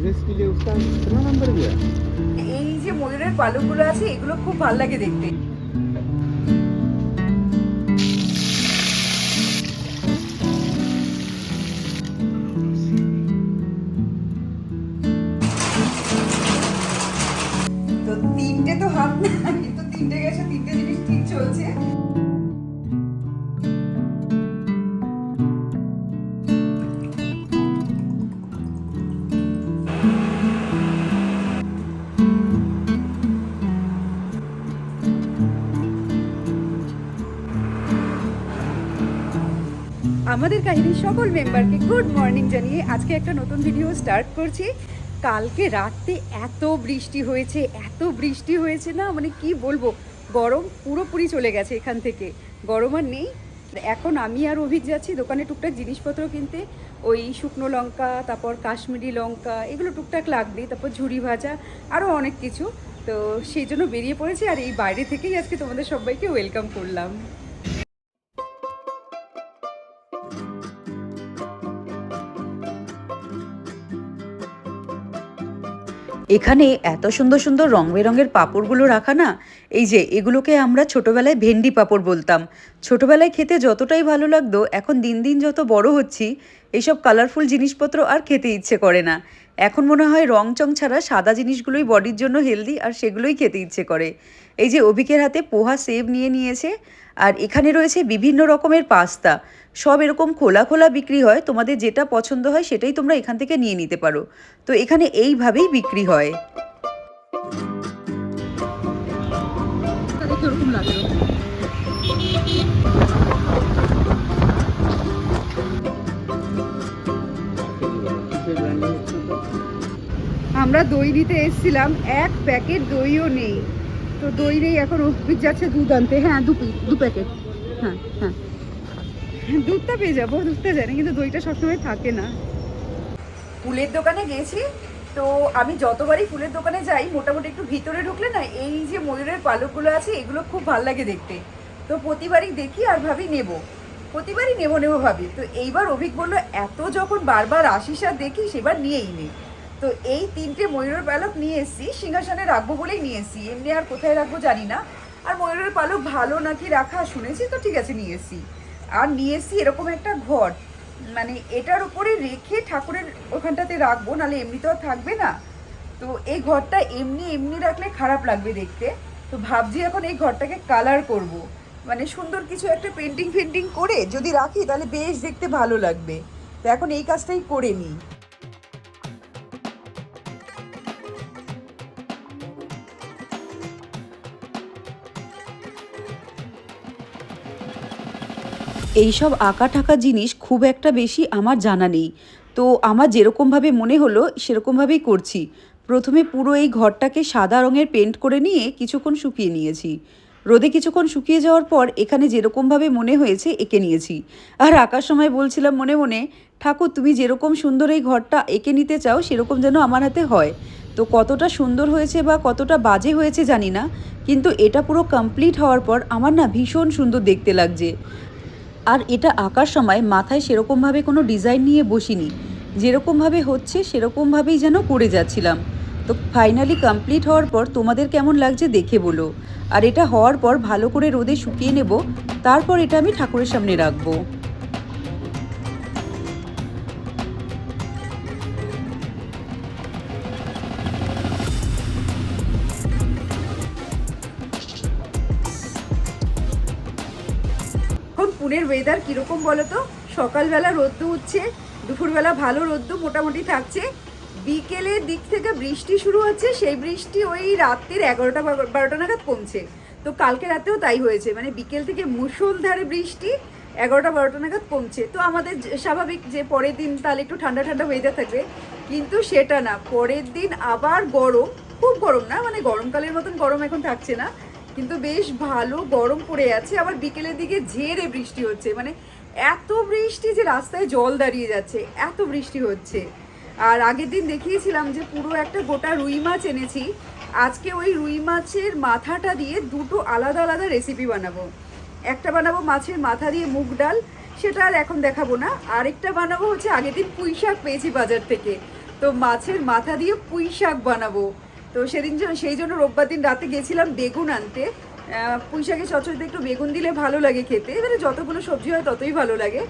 इसके लिए उसका कितना नंबर दिया? এই যে ময়ূরের পালকগুলো আছে এগুলো খুব ভালো লাগে দেখতে। তো তিনটে তো হাত না, কিন্তু তিনটে গেছে, তিনটে জিনিস ঠিক চলছে। আমাদের কাহিনীর সকল মেম্বারকে গুড মর্নিং জানিয়ে আজকে একটা নতুন ভিডিও স্টার্ট করছি। কালকে রাতে এত বৃষ্টি হয়েছে না, মানে কি বলবো, গরম পুরোপুরি চলে গেছে এখান থেকে, গরম আর নেই। এখন আমি আর অভিক যাচ্ছি দোকানে টুকটাক জিনিসপত্র কিনতে, ওই শুকনো লঙ্কা, তারপর কাশ্মীরি লঙ্কা, এগুলো টুকটাক লাগবে, তারপর ঝুরি ভাজা, আরও অনেক কিছু। তো সেই জন্য বেরিয়ে পড়েছি, আর এই বাইরে থেকেই আজকে তোমাদের সবাইকে ওয়েলকাম করলাম। এখানে এত সুন্দর সুন্দর রং বেরঙের পাঁপড়গুলো রাখা না, এই যে এগুলোকে আমরা ছোটোবেলায় ভেন্ডি পাঁপড় বলতাম। ছোটোবেলায় খেতে যতটাই ভালো লাগতো, এখন দিন দিন যত বড় হচ্ছি এইসব কালারফুল জিনিসপত্র আর খেতে ইচ্ছে করে না। এখন মনে হয় রং চং ছাড়া সাদা জিনিসগুলোই বডির জন্য হেলদি, আর সেগুলোই খেতে ইচ্ছে করে। এই যে অভিকের হাতে পোহা সেব নিয়ে নিয়েছে, আর এখানে রয়েছে বিভিন্ন রকমের পাস্তা। সব এরকম খোলা খোলা বিক্রি হয়, তোমাদের যেটা পছন্দ হয় সেটাই তোমরা এখান থেকে নিয়ে নিতে পারো। তো এখানে এইভাবেই বিক্রি হয়। আমরা দই নিতে এসেছিলাম, এক প্যাকেট দইও নেই। তো দই নেই, এখন অভিক যাচ্ছে দুধ আনতে। হ্যাঁ, দু প্যাকেট। হ্যাঁ হ্যাঁ, দুধটা পেয়ে যাবো, দুধটা জানি, কিন্তু দইটা সবসময় থাকে না। ফুলের দোকানে গেছি, তো আমি যতবারই ফুলের দোকানে যাই মোটামুটি একটু ভিতরে ঢুকলে না, এই যে ময়ূরের পালকগুলো আছে এগুলো খুব ভালো লাগে দেখতে। তো প্রতিবারই দেখি আর ভাবি প্রতিবারই নেবো ভাবি। তো এইবার অভিক বললো, এত যখন বারবার আসিস আর দেখি, সেবার নিয়েই নে। তো এই তিনটে ময়ূরের পালক নিয়ে এসেছি, সিংহাসনে রাখবো বলেই নিয়ে এসেছি, এমনি আর কোথায় রাখবো জানি না। আর ময়ূরের পালক ভালো নাকি রাখা শুনেছি, তো ঠিক আছে নিয়ে এসেছি। আর নিয়ে এসেছি এরকম একটা ঘর, মানে এটার উপরে রেখে ঠাকুরের ওখানটাতে রাখবো, নাহলে এমনি তো আর থাকবে না। তো এই ঘরটা এমনি রাখলে খারাপ লাগবে দেখতে। তো ভাবছি এখন এই ঘরটাকে কালার করব, মানে সুন্দর কিছু একটা পেন্টিং করে যদি রাখি তাহলে বেশ দেখতে ভালো লাগবে। তো এখন এই কাজটাই করে নিই। এইসব আঁকা ঠাকা জিনিস খুব একটা বেশি আমার জানা নেই, তো আমার যেরকমভাবে মনে হলো সেরকমভাবেই করছি। প্রথমে পুরো এই ঘরটাকে সাদা রঙের পেন্ট করে নিয়ে কিছুক্ষণ শুকিয়ে নিয়েছি। রোদে কিছুক্ষণ শুকিয়ে যাওয়ার পর এখানে যেরকমভাবে মনে হয়েছে এঁকে নিয়েছি। আর আঁকার সময় বলছিলাম মনে মনে, ঠাকুর তুমি যেরকম সুন্দর এই ঘরটা এঁকে নিতে চাও সেরকম যেন আমার হাতে হয়। তো কতটা সুন্দর হয়েছে বা কতটা বাজে হয়েছে জানি না, কিন্তু এটা পুরো কমপ্লিট হওয়ার পর আমার না ভীষণ সুন্দর দেখতে লাগছে। আর এটা আঁকার সময় মাথায় সেরকমভাবে কোনো ডিজাইন নিয়ে বসিনি, যেরকমভাবে হচ্ছে সেরকমভাবেই যেন করে যাচ্ছিলাম। তো ফাইনালি কমপ্লিট হওয়ার পর তোমাদের কেমন লাগছে দেখে বলো। আর এটা হওয়ার পর ভালো করে রোদে শুকিয়ে নেব, তারপর এটা আমি ঠাকুরের সামনে রাখবো। এখন পুনের ওয়েদার কীরকম বলো তো? সকালবেলা রোদ্দু উঠছে, দুপুরবেলা ভালো রোদ্দু মোটামুটি থাকছে, বিকেলের দিক থেকে বৃষ্টি শুরু হচ্ছে, সেই বৃষ্টি ওই রাত্রির 11টা 12টা নাগাদ কমছে। তো কালকে রাতেও তাই হয়েছে, মানে বিকেল থেকে মুষলধারে বৃষ্টি, 11টা 12টা নাগাদ কমছে। তো আমাদের স্বাভাবিক যে পরের দিন তাহলে একটু ঠান্ডা ঠান্ডা ওয়েদার থাকবে, কিন্তু সেটা না, পরের দিন আবার গরম, খুব গরম না, মানে গরমকালের মতন গরম এখন থাকছে না, কিন্তু বেশ ভালো গরম পড়ে আছে। আবার বিকেলের দিকে ঝেড়ে বৃষ্টি হচ্ছে, মানে এত বৃষ্টি যে রাস্তায় জল দাঁড়িয়ে যাচ্ছে, এত বৃষ্টি হচ্ছে। আর আগের দিন দেখিয়েছিলাম যে পুরো একটা গোটা রুই মাছ এনেছি, আজকে ওই রুই মাছের মাথাটা দিয়ে দুটো আলাদা আলাদা রেসিপি বানাবো। একটা বানাবো মাছের মাথা দিয়ে মুগ ডাল, সেটা আর এখন দেখাবো না। আরেকটা বানাবো হচ্ছে আগের দিন পুঁই শাক পেয়েছি বাজার থেকে, তো মাছের মাথা দিয়ে পুঁই শাক বানাবো। তো সেই জন্য রোববার দিন রাতে গেছিলাম বেগুন আনতে। পুঁই শাকের চচ্চড়িতে একটু বেগুন দিলে ভালো লাগে খেতে, এবারে যতগুলো সবজি হয় ততই ভালো লাগে।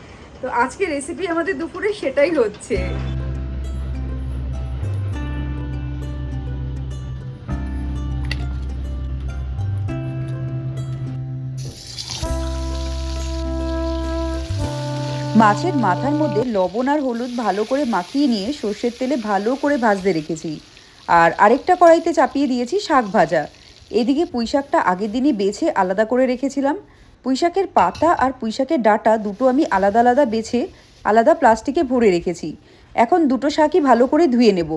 তো আজকে রেসিপি আমাদের দুপুরে সেটাই হচ্ছে। মাছের মাথার মধ্যে লবণ আর হলুদ ভালো করে মাখিয়ে নিয়ে সর্ষের তেলে ভালো করে ভাজতে রেখেছি। আর আরেকটা কড়াইতে চাপিয়ে দিয়েছি শাক ভাজা। এদিকে পুঁইশাকটা আগের দিনই বেছে আলাদা করে রেখেছিলাম। পুঁইশাকের পাতা আর পুঁইশাকের ডাঁটা দুটো আমি আলাদা আলাদা বেছে আলাদা প্লাস্টিকে ভরে রেখেছি। এখন দুটো শাকই ভালো করে ধুয়ে নেব।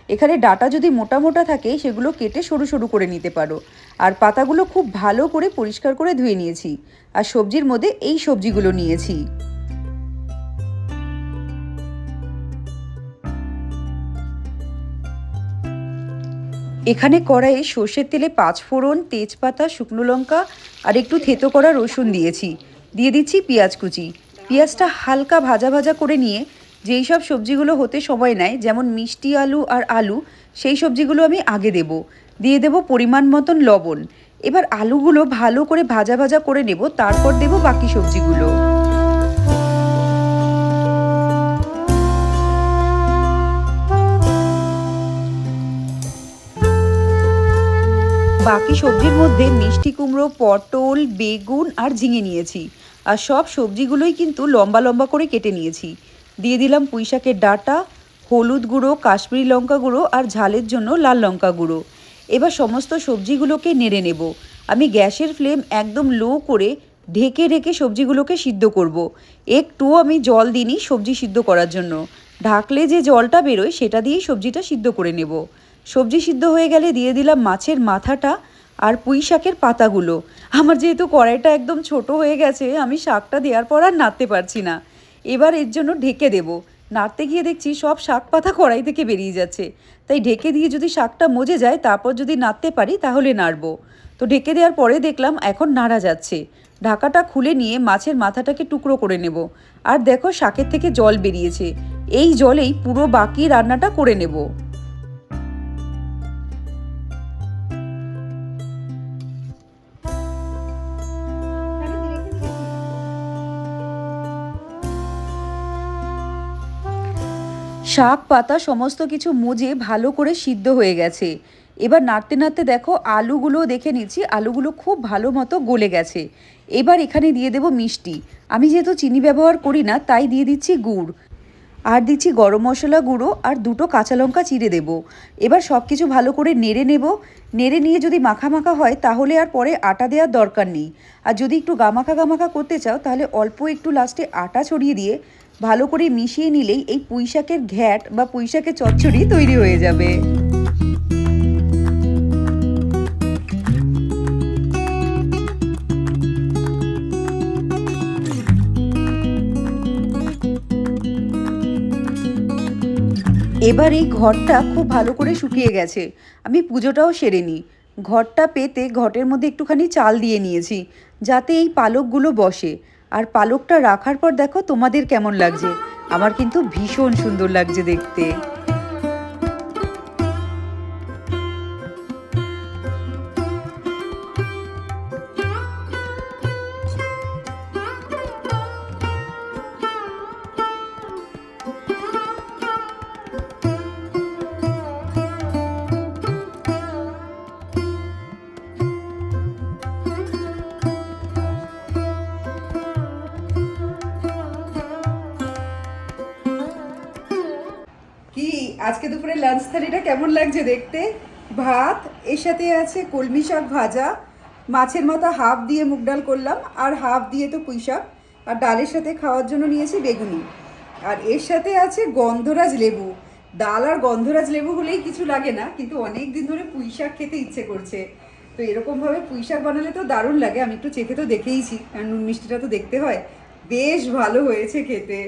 এখানে ডাঁটা যদি মোটা মোটা থাকে সেগুলো কেটে সরু সরু করে নিতে পারো। আর পাতাগুলো খুব ভালো করে পরিষ্কার করে ধুয়ে নিয়েছি। আর সবজির মধ্যে এই সবজিগুলো নিয়েছি। এখানে কড়াইয়ে সর্ষের তেলে 5 ফোড়ন, তেজপাতা, শুকনো লঙ্কা আর একটু থেতো করা রসুন দিয়েছি। দিয়ে দিচ্ছি পেঁয়াজ কুচি। পেঁয়াজটা হালকা ভাজা ভাজা করে নিয়ে যেই সব সবজিগুলো হতে সময় নেয়, যেমন মিষ্টি আলু আর আলু, সেই সবজিগুলো আমি আগে দেব। দিয়ে দেব পরিমাণ মতন লবণ। এবার আলুগুলো ভালো করে ভাজা ভাজা করে নেব, তারপর দেব বাকি সবজিগুলো। বাকি সবজির মধ্যে মিষ্টি কুমড়ো, পটল, বেগুন আর ঝিঙে নিয়েছি। আর সব সবজিগুলোই কিন্তু লম্বা লম্বা করে কেটে নিয়েছি। দিয়ে দিলাম পুঁইশাকের ডাঁটা, হলুদ গুঁড়ো, কাশ্মীরি লঙ্কা গুঁড়ো আর ঝালের জন্য লাল লঙ্কা গুঁড়ো। এবার সমস্ত সবজিগুলোকে নেড়ে নেব। আমি গ্যাসের ফ্লেম একদম লো করে ঢেকে ঢেকে সবজিগুলোকে সিদ্ধ করব। একটুও আমি জল দিইনি সবজি সিদ্ধ করার জন্য। ঢাকলে যে জলটা বেরোয় সেটা দিয়েই সবজিটা সিদ্ধ করে নেব। সবজি সিদ্ধ হয়ে গেলে দিয়ে দিলাম মাছের মাথাটা আর পুঁই শাকের পাতাগুলো। আমার যেহেতু কড়াইটা একদম ছোট হয়ে গেছে, আমি শাকটা দেওয়ার পর আর নাড়তে পারছি না। এবার এর জন্য ঢেকে দেব। নাড়তে গিয়ে দেখছি সব শাক পাতা কড়াই থেকে বেরিয়ে যাচ্ছে। তাই ঢেকে দিয়ে যদি শাকটা মজে যায়, তারপর যদি নাড়তে পারি তাহলে নাড়বো। তো ঢেকে দেওয়ার পরে দেখলাম এখন নাড়া যাচ্ছে। ঢাকাটা খুলে নিয়ে মাছের মাথাটাকে টুকরো করে নেব। আর দেখো শাকের থেকে জল বেরিয়েছে। এই জলেই পুরো বাকি রান্নাটা করে নেব। শাক পাতা সমস্ত কিছু মজে ভালো করে সিদ্ধ হয়ে গেছে। এবার নাড়তে নাড়তে দেখো আলুগুলো দেখে নিচ্ছি, আলুগুলো খুব ভালো মতো গলে গেছে। এবার এখানে দিয়ে দেব মিষ্টি। আমি যেহেতু চিনি ব্যবহার করি না, তাই দিয়ে দিচ্ছি গুড়। আর দিচ্ছি গরম মশলা গুঁড়ো আর দুটো কাঁচা লঙ্কা চিড়ে দেব। এবার সব কিছু ভালো করে নেড়ে নেব। নেড়ে নিয়ে যদি মাখা মাখা হয় তাহলে আর পরে আটা দেওয়ার দরকার নেই। আর যদি একটু গামাখা গামাখা করতে চাও তাহলে অল্প একটু লাস্টে আটা ছড়িয়ে দিয়ে ভালো করে মিশিয়ে নিলেই এই পুঁইশাকের ঘ্যাট বা পুঁইশাকের চচ্চড়ি তৈরি হয়ে যাবে। এবার এই ঘরটা খুব ভালো করে শুকিয়ে গেছে। আমি পুজোটাও সেরে নিই। ঘরটা পেতে ঘটের মধ্যে একটুখানি চাল দিয়ে নিয়েছি, যাতে এই পালকগুলো বসে। আর পালকটা রাখার পর দেখো তোমাদের কেমন লাগছে। আমার কিন্তু ভীষণ সুন্দর লাগছে দেখতে। কি আজকে দুপুরে লাঞ্চ থালিটা কেমন লাগছে দেখতে? ভাত, এর সাথে আছে কলমি শাক ভাজা, মাছের মাথা হাফ দিয়ে মুগ ডাল করলাম, আর হাফ দিয়ে তো পুঁই শাক, আর ডালের সাথে খাওয়ার জন্য নিয়েছি বেগুনি। আর এর সাথে আছে গন্ধরাজ লেবু। ডাল আর গন্ধরাজ লেবু হলেই কিছু লাগে না, কিন্তু অনেক দিন ধরে পুঁই শাক খেতে ইচ্ছে করছে। তো এরকমভাবে পুঁই শাক বানালে তো দারুণ লাগে। আমি একটু চেখে তো দেখেইছি, কারণ নুন মিষ্টিটা তো দেখতে হয়। বেশ ভালো হয়েছে খেতে।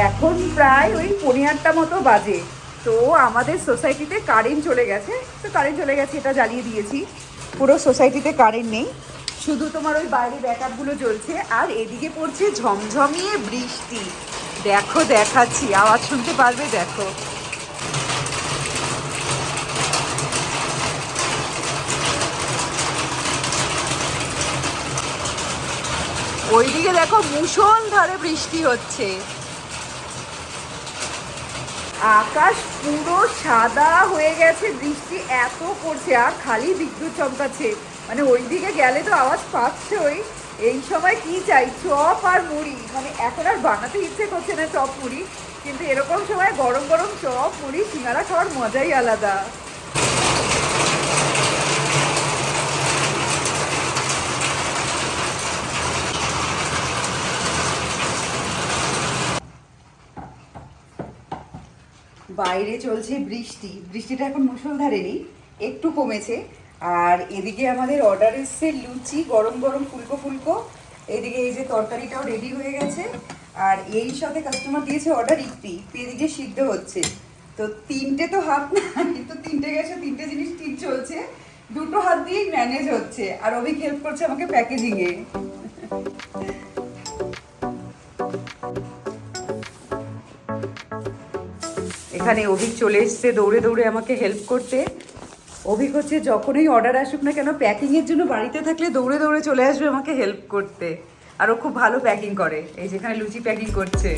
এখন প্রায় ওই 8:15 মতো বাজে। তো আমাদের সোসাইটিতে কারেন্ট চলে গেছে, তো কারেন্ট চলে গেছে এটা জ্বালিয়ে দিয়েছি। পুরো সোসাইটিতে কারেন্ট নেই, শুধু তোমার ওই বাইরে ব্যাকআপগুলো জ্বলছে। আর এদিকে পড়ছে ঝমঝমিয়ে বৃষ্টি। দেখো দেখাচ্ছি, আওয়াজ শুনতে পারবে, দেখো। ওইদিকে দেখো মুষলধারে বৃষ্টি হচ্ছে, আকাশ পুরো সাদা হয়ে গেছে, বৃষ্টি এত পড়ছে আর খালি বিদ্যুৎ চমকাচ্ছে। মানে ওইদিকে গেলে তো আওয়াজ পাচ্ছই। এই সময় কি চাই, চপ আর মুড়ি। মানে এখন আর বানাতে ইচ্ছে করছে না চপ মুড়ি, কিন্তু এরকম সময় গরম গরম চপ মুড়ি সিঙ্গারা খাওয়ার মজাই আলাদা। বাইরে চলছে বৃষ্টি, বৃষ্টিটা এখন মুষলধারে নেই, একটু কমেছে। আর এদিকে আমাদের অর্ডার এসছে লুচি, গরম গরম ফুলকো ফুলকো। এদিকে এই যে তরকারিটাও রেডি হয়ে গেছে। আর এই সাথে কাস্টমার দিয়েছে অর্ডার ইপি, এদিকে সিদ্ধ হচ্ছে। তো তিনটে তো হাত না, কিন্তু তিনটে গেছে, তিনটে জিনিস ঠিক চলছে, দুটো হাত দিয়েই ম্যানেজ হচ্ছে। আর অভিক হেল্প করছে আমাকে প্যাকেজিংয়ে। এখানে অভিক চলে এসছে দৌড়ে দৌড়ে আমাকে হেল্প করতে। অভিক হচ্ছে যখনই অর্ডার আসুক না কেন, প্যাকিংয়ের জন্য বাড়িতে থাকলে দৌড়ে দৌড়ে চলে আসবে আমাকে হেল্প করতে। আর ও খুব ভালো প্যাকিং করে। এই যেখানে লুচি প্যাকিং করছে।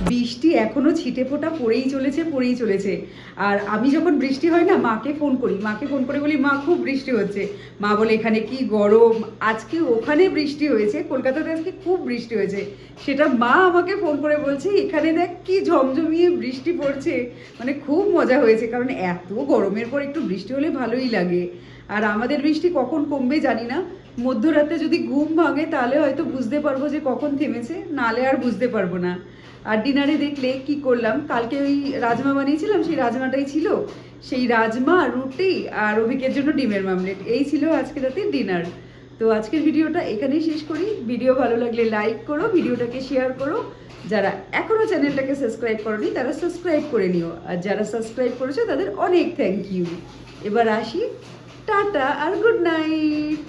বৃষ্টি এখনো ছিটে ফোঁটা পড়েই চলেছে। আর আমি যখন বৃষ্টি হয় না, মাকে ফোন করে বলি, মা খুব বৃষ্টি হচ্ছে। মা বলে এখানে কি গরম, আজকে ওখানে বৃষ্টি হয়েছে, কলকাতাতে আজকে খুব বৃষ্টি হয়েছে। সেটা মা আমাকে ফোন করে বলছে এখানে দেখ কি ঝমঝমিয়ে বৃষ্টি পড়ছে। মানে খুব মজা হয়েছে, কারণ এত গরমের পর একটু বৃষ্টি হলে ভালোই লাগে। আর আমাদের বৃষ্টি কখন কমবে জানি না। মধ্যরাতে যদি ঘুম ভাঙে তাহলে হয়তো বুঝতে পারবো যে কখন থেমেছে, নালে আর বুঝতে পারবো না। আর ডিনারে দেখলে কি করলাম, কালকে ওই রাজমা বানিয়েছিলাম, সেই রাজমাটাই ছিল। সেই রাজমা, রুটি আর অভিকের জন্য ডিমের মামলেট, এই ছিল আজকে রাতের ডিনার। তো আজকের ভিডিওটা এখানেই শেষ করি। ভিডিও ভালো লাগলে লাইক করো, ভিডিওটাকে শেয়ার করো। যারা এখনও চ্যানেলটাকে সাবস্ক্রাইব করোনি তারা সাবস্ক্রাইব করে নিও, আর যারা সাবস্ক্রাইব করেছো তাদের অনেক থ্যাংক ইউ। এবার আসি, টাটা আর গুড নাইট।